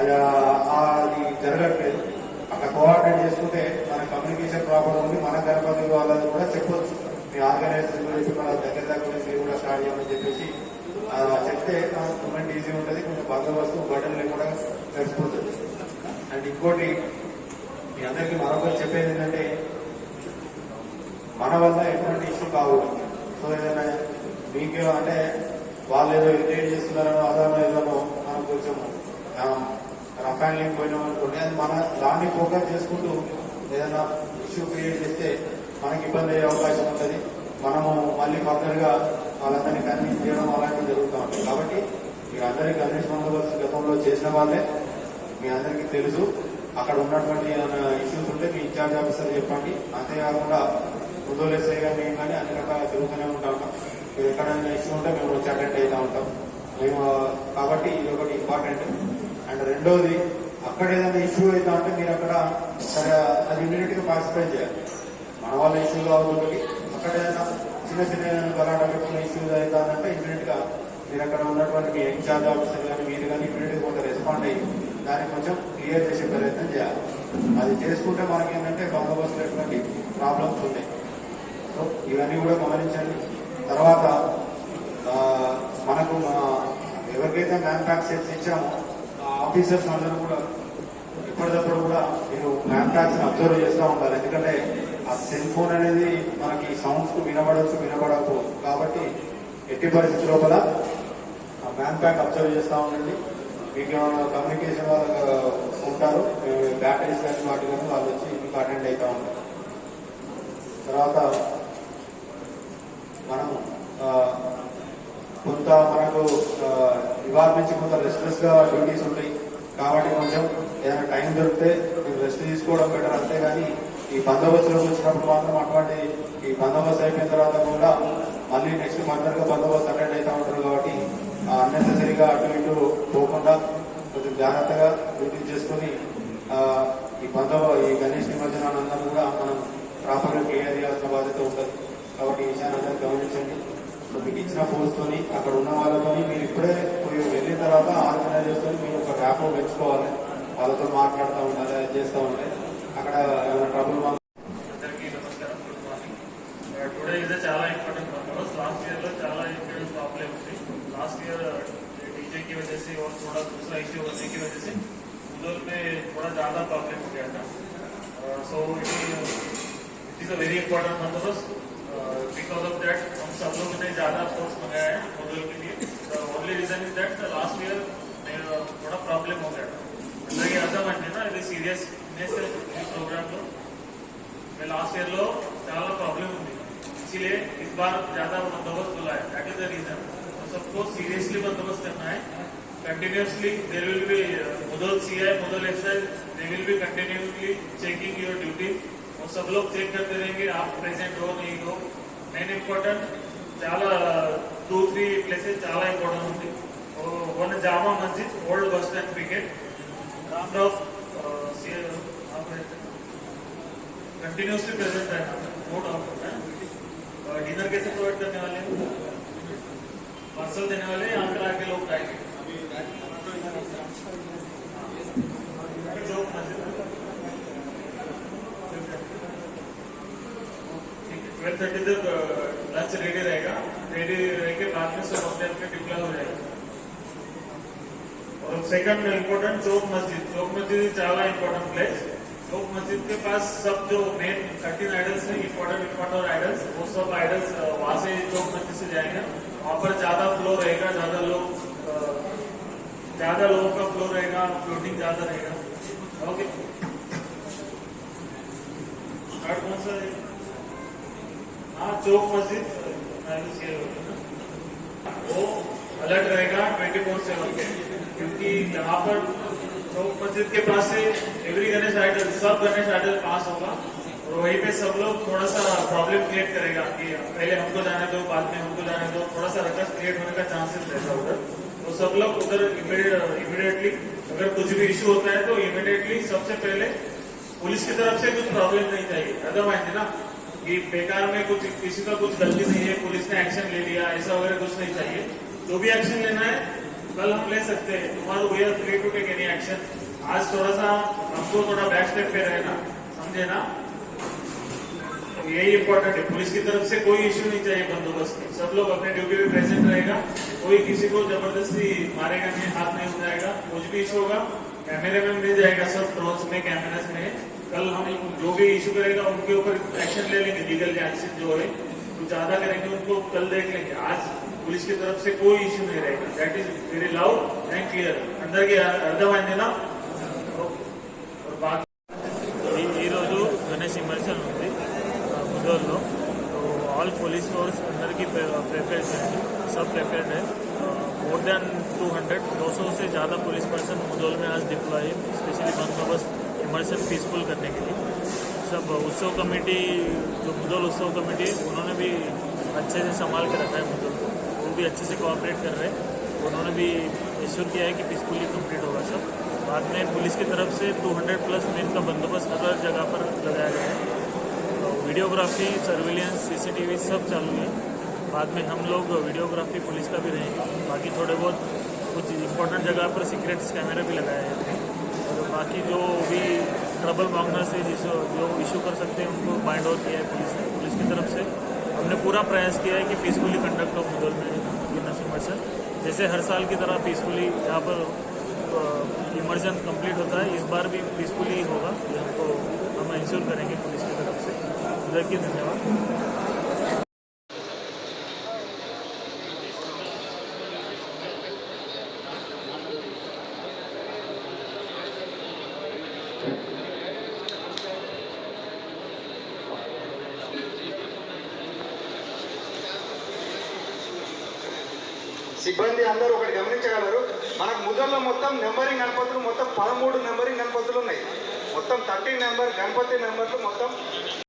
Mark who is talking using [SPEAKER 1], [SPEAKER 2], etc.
[SPEAKER 1] అది జరగట్లేదు. అక్కడ కోఆర్డినేట్ చేసుకుంటే మన కమ్యూనికేషన్ ప్రాబ్లం ఉంది. మన గణపతి వాళ్ళని కూడా చెప్పొచ్చు, మీ ఆర్గనైజేషన్ గురించి మన దగ్గర మీరు కూడా స్టార్ట్ చేయమని చెప్పేసి చెప్తే మూమెంట్ ఈజీ ఉంటుంది. కొంచెం బందోబస్తు బటన్ లేకుండా గడిచిపోతుంది. అండ్ ఇంకోటి మీ అందరికీ మరొకటి చెప్పేది ఏంటంటే, మన వల్ల ఎటువంటి ఇష్యూ కాకూడదు. సో ఏదైనా మీకు అంటే వాళ్ళు ఏదో ఇరిటేట్ చేస్తున్నారనో అదనో ఏదోనో మనం కొంచెం రఫ్ హ్యాండ్లింగ్ పోయినాం అనుకోండి, అది మన దాన్ని ఫోకస్ చేసుకుంటూ ఏదైనా ఇష్యూ క్రియేట్ చేస్తే మనకి ఇబ్బంది అయ్యే అవకాశం ఉంటుంది. మనము మళ్ళీ ఫర్దర్ గా వాళ్ళందరినీ కన్విన్స్ చేయడం అలాంటివి జరుగుతూ ఉంటాయి. కాబట్టి మీరు అందరికీ కన్విన్స్ బందోబస్తు గతంలో చేసిన వాళ్ళే, మీ అందరికీ తెలుసు. అక్కడ ఉన్నటువంటి ఇష్యూస్ ఉంటే మీ ఇన్ఛార్జ్ ఆఫీసర్ చెప్పండి. అంతేకాకుండా ముదోలు ఎస్ఐ గారు మేము కానీ అన్ని రకాలుగా తిరుగుతూనే ఉంటాం. మీరు ఎక్కడైనా ఇష్యూ ఉంటే మేము వచ్చి అటెండ్ అవుతూ ఉంటాం మేము. కాబట్టి ఇది ఒకటి ఇంపార్టెంట్. అండ్ రెండోది, అక్కడ ఏదైనా ఇష్యూ అవుతా ఉంటే మీరు అక్కడ సరే అది ఇమీడియట్ గా పార్టిసిపేట్ చేయాలి. మన వాళ్ళ ఇష్యూగా అవుతుంది. అక్కడ ఏదైనా చిన్న చిన్న గలాట పెట్టుకున్న ఇష్యూస్ అవుతానంటే ఇమీడియట్ గా మీరు అక్కడ ఉన్నటువంటి మీ ఇన్ఛార్జ్ ఆఫీసర్ కానీ మీరు కానీ ఇమీడియట్ గా కొంత రెస్పాండ్ అయ్యి దాన్ని కొంచెం క్లియర్ చేసే ప్రయత్నం చేయాలి. అది చేసుకుంటే మనకి ఏంటంటే బందోబస్తు ఎటువంటి ప్రాబ్లమ్స్ ఉంటాయి. సో ఇవన్నీ కూడా గమనించండి. తర్వాత మనకు ఎవరికైతే మ్యాన్ ప్యాక్ సెట్స్ ఇచ్చామో ఆఫీసర్స్ అందరూ కూడా ఎప్పటికప్పుడు కూడా మీరు మ్యాన్ ప్యాక్స్ అబ్జర్వ్ చేస్తూ ఉండాలి. ఎందుకంటే ఆ సెల్ ఫోన్ అనేది మనకి సౌండ్స్ కు వినబడవచ్చు, వినబడకపోవచ్చు. కాబట్టి ఎట్టి పరిస్థితి లోపల ఆ మ్యాన్ ప్యాక్ అబ్జర్వ్ చేస్తూ ఉండండి. మీకు ఏమైనా కమ్యూనికేషన్ వాళ్ళు ఉంటారు, బ్యాటరీస్ కానీ వాటి కానీ వాళ్ళు వచ్చి మీకు అటెండ్ అవుతూ ఉంటారు. తర్వాత మనము కొంత మనకు ఇవాళ నుంచి కొంత రెస్ట్లెస్ గా డ్యూటీస్ ఉంటాయి. కాబట్టి కొంచెం ఏదైనా టైం దొరికితే మీరు రెస్ట్ తీసుకోవడం బెటర్. అంతేగాని ఈ బందోబస్తులోకి వచ్చినప్పుడు మాత్రం అటువంటి ఈ బందోబస్తు అయిపోయిన తర్వాత కూడా మళ్ళీ నెక్స్ట్ ఫర్దర్ గా బందోబస్తు అటెండ్ అవుతూ ఉంటారు. కాబట్టి అన్నెసెసరీగా అటు ఇటు పోకుండా కొంచెం జాగ్రత్తగా డ్యూటీ చేసుకుని ఈ గణేష్ నిమజ్జనాన్ని అందరూ కూడా మనం ప్రాపర్ గా క్లియర్ చేయాల్సిన బాధ్యత ఉంటుంది. కాబట్టి ఈ విషయాన్ని అందరూ గమనించండి. సో మీకు ఇచ్చిన ఫోర్స్ తోని అక్కడ ఉన్న వాళ్ళతో మీరు ఇప్పుడే వెళ్ళిన తర్వాత ఆర్గనైజర్స్ తోని మీరు ఒక ర్యాప్ పెంచుకోవాలి. వాళ్ళతో మాట్లాడుతూ ఉండాలి, అది చేస్తూ ఉంటే అక్కడ ఏమైనా ట్రబుల్.
[SPEAKER 2] అందరికీ నమస్కారం, గుడ్ మార్నింగ్. టుడే ఇదే చాలా इंपॉर्टेंट బందోబస్తు. लास्ट ईयर లో చాలా इंटरव्यू प्रॉब्लम थी. लास्ट ईयर डीजे की वजह से और थोड़ा दूसरा इश्यू होने की वजह से मुदोल में थोड़ा ज्यादा प्रॉब्लम हो गया था. So it is a very important बंदोबस्त. बिकॉज ऑफ दैट हम सब लोगों ने ज्यादा फोर्स मंगाया है मुदोल के लिए. The only reason is that last year थोड़ा प्रॉब्लम हो गया था. అలాగే అర్థమంటే ఇది సీరియస్నెస్ ఈ ప్రోగ్రామ్ లో लास्ट ईयर लो చాలా प्रॉब्लम ఉంది. इसलिए इस बार ज्यादा बंदोबस्त बुलाया. That is the reason. सबको सीरियसली बंदोबस्त करना है. Continuously there will be Mudhol CI, Mudhol SI, they will be continuously checking your duty. और सब लोग चेक करते रहेंगे आप प्रेजेंट हो नहीं हो. मेन इंपॉर्टेंट చాలా 2-3 प्लेसेस చాలా इंपॉर्टेंट ఉంది. One Jama Masjid, old bus stand cricket, Ramrao continuously present रहना. नोट ऑफ है. डिनर कैसे प्रोवाइड करने वाले हैं? पार्सल देने वाले यहाँ पर आके लोग खाएंगे. चौक मस्जिद 12:30 तक लंच रेडी रहेगा. रेडी रह के बाद में सब अपने अपने डिप्लॉय हो जाएगा. और सेकंड इम्पोर्टेंट चौक मस्जिद చాలా इंपॉर्टेंट प्लेस. चौक मस्जिद के पास सब जो मेन 13 आइडल्स है, इंपॉर्टेंट आइडल्स, वो सब आइडल्स वहां से चौक मस्जिद से जाएंगे. वहां पर ज्यादा फ्लो रहेगा, ज्यादा लोगों का फ्लो रहेगा, फ्लोटिंग ज्यादा रहेगा. ओके, कार्ड कौन सा है? हाँ, चौक मस्जिद वो अलर्ट रहेगा 24/7 के. क्योंकि यहाँ पर चौक मस्जिद के पास से एवरी गणेश आइडल, सब गणेश आइडल पास होगा. और वहीं पे सब लोग थोड़ा सा प्रॉब्लम क्रिएट करेगा कि पहले हमको जाने दो, बाद में हमको जाने दो. थोड़ा सा रकस क्रिएट होने का चांसेस रहता है उधर. तो सब लोग उधर इमीडिएटली अगर कुछ भी इश्यू होता है तो इमीडिएटली सबसे पहले पुलिस की तरफ से कुछ प्रॉब्लम नहीं चाहिए. अदरवाइज ना कि बेकार में कुछ किसी का कुछ गलती नहीं है, पुलिस ने एक्शन ले लिया, ऐसा वगैरह कुछ नहीं चाहिए. जो भी एक्शन लेना है कल हम ले सकते हैं। Tomorrow we are free to take any action. आज थोड़ा सा हमको थोड़ा बैक स्टेप पे रहना, समझे ना? यही इम्पोर्टेंट है। पुलिस की तरफ से कोई इश्यू नहीं चाहिए बंदोबस्त में, सब लोग अपने ड्यूटी पे प्रेजेंट रहेगा, कोई किसी को जबरदस्ती मारेगा नहीं, हाथ नहीं उठाएगा। कुछ भी इशू होगा कैमरे में मिल जाएगा, सब ड्रोन्स में कैमरास में। कल हम जो भी इशू करेगा उनके ऊपर एक्शन ले लेंगे, लीगल एक्शन जो है कुछ ज्यादा करेंगे उनको कल देख लेंगे। आज पुलिस की तरफ से कोई इशू नहीं रहेगा। That is very loud and clear. अंदर की అర్థమైందేనా? और बाकी ఈరోజు గణేష్ ఇమర్షన్ ఉంది ముదోల్లో. तो ऑल पुलिस फोर्स अंदर की प्रिपेयर है, सब प्रिपेयर्ड है. मोर देन 200 से ज़्यादा पुलिस पर्सन मुदोल में आज डिप्लॉय है, स्पेशली बंदोबस्त इमर्शन पीसफुल करने के लिए. सब उत्सव कमेटी, जो मुदोल उत्सव कमेटी है, उन्होंने भी अच्छे से संभाल के रखा है मुदोल को. वो भी अच्छे से कोऑपरेट कर रहे हैं. उन्होंने भी इंश्योर किया है कि पीसफुली कंप्लीट होगा सब. बाद में पुलिस की तरफ से 200+ मेन का बंदोबस्त हर जगह पर लगाया गया है. तो वीडियोग्राफी, सर्विलियंस, CCTV सब चालू है. बाद में हम लोग वीडियोग्राफी पुलिस का भी रहेंगे. बाकी थोड़े बहुत कुछ इंपॉर्टेंट जगह पर सीक्रेट कैमरे भी लगाए हैं. और बाकी जो भी ट्रबल मॉन्गर्स है, जो इशू कर सकते हैं, उनको बाइंड आउट किया है पुलिस ने. पुलिस की तरफ से हमने पूरा प्रयास किया है कि पीसफुली कंडक्ट हो मुदोल में इमर्शन, जैसे हर साल की तरह पीसफुली यहाँ पर इमर्शन कंप्लीट होता है. इस बार भी पीसफुली होगा, ये हमको हम इंश्योर करेंगे पुलिस की तरफ से. उधर धन्यवाद.
[SPEAKER 3] సిబ్బంది అందరూ ఒకటి గమనించగలరు. మనకు ముదల్లో మొత్తం నెంబరింగ్ గణపతులు మొత్తం 13 నెంబరింగ్ గణపతులు ఉన్నాయి. మొత్తం 13 నెంబర్ గణపతి నెంబర్లు మొత్తం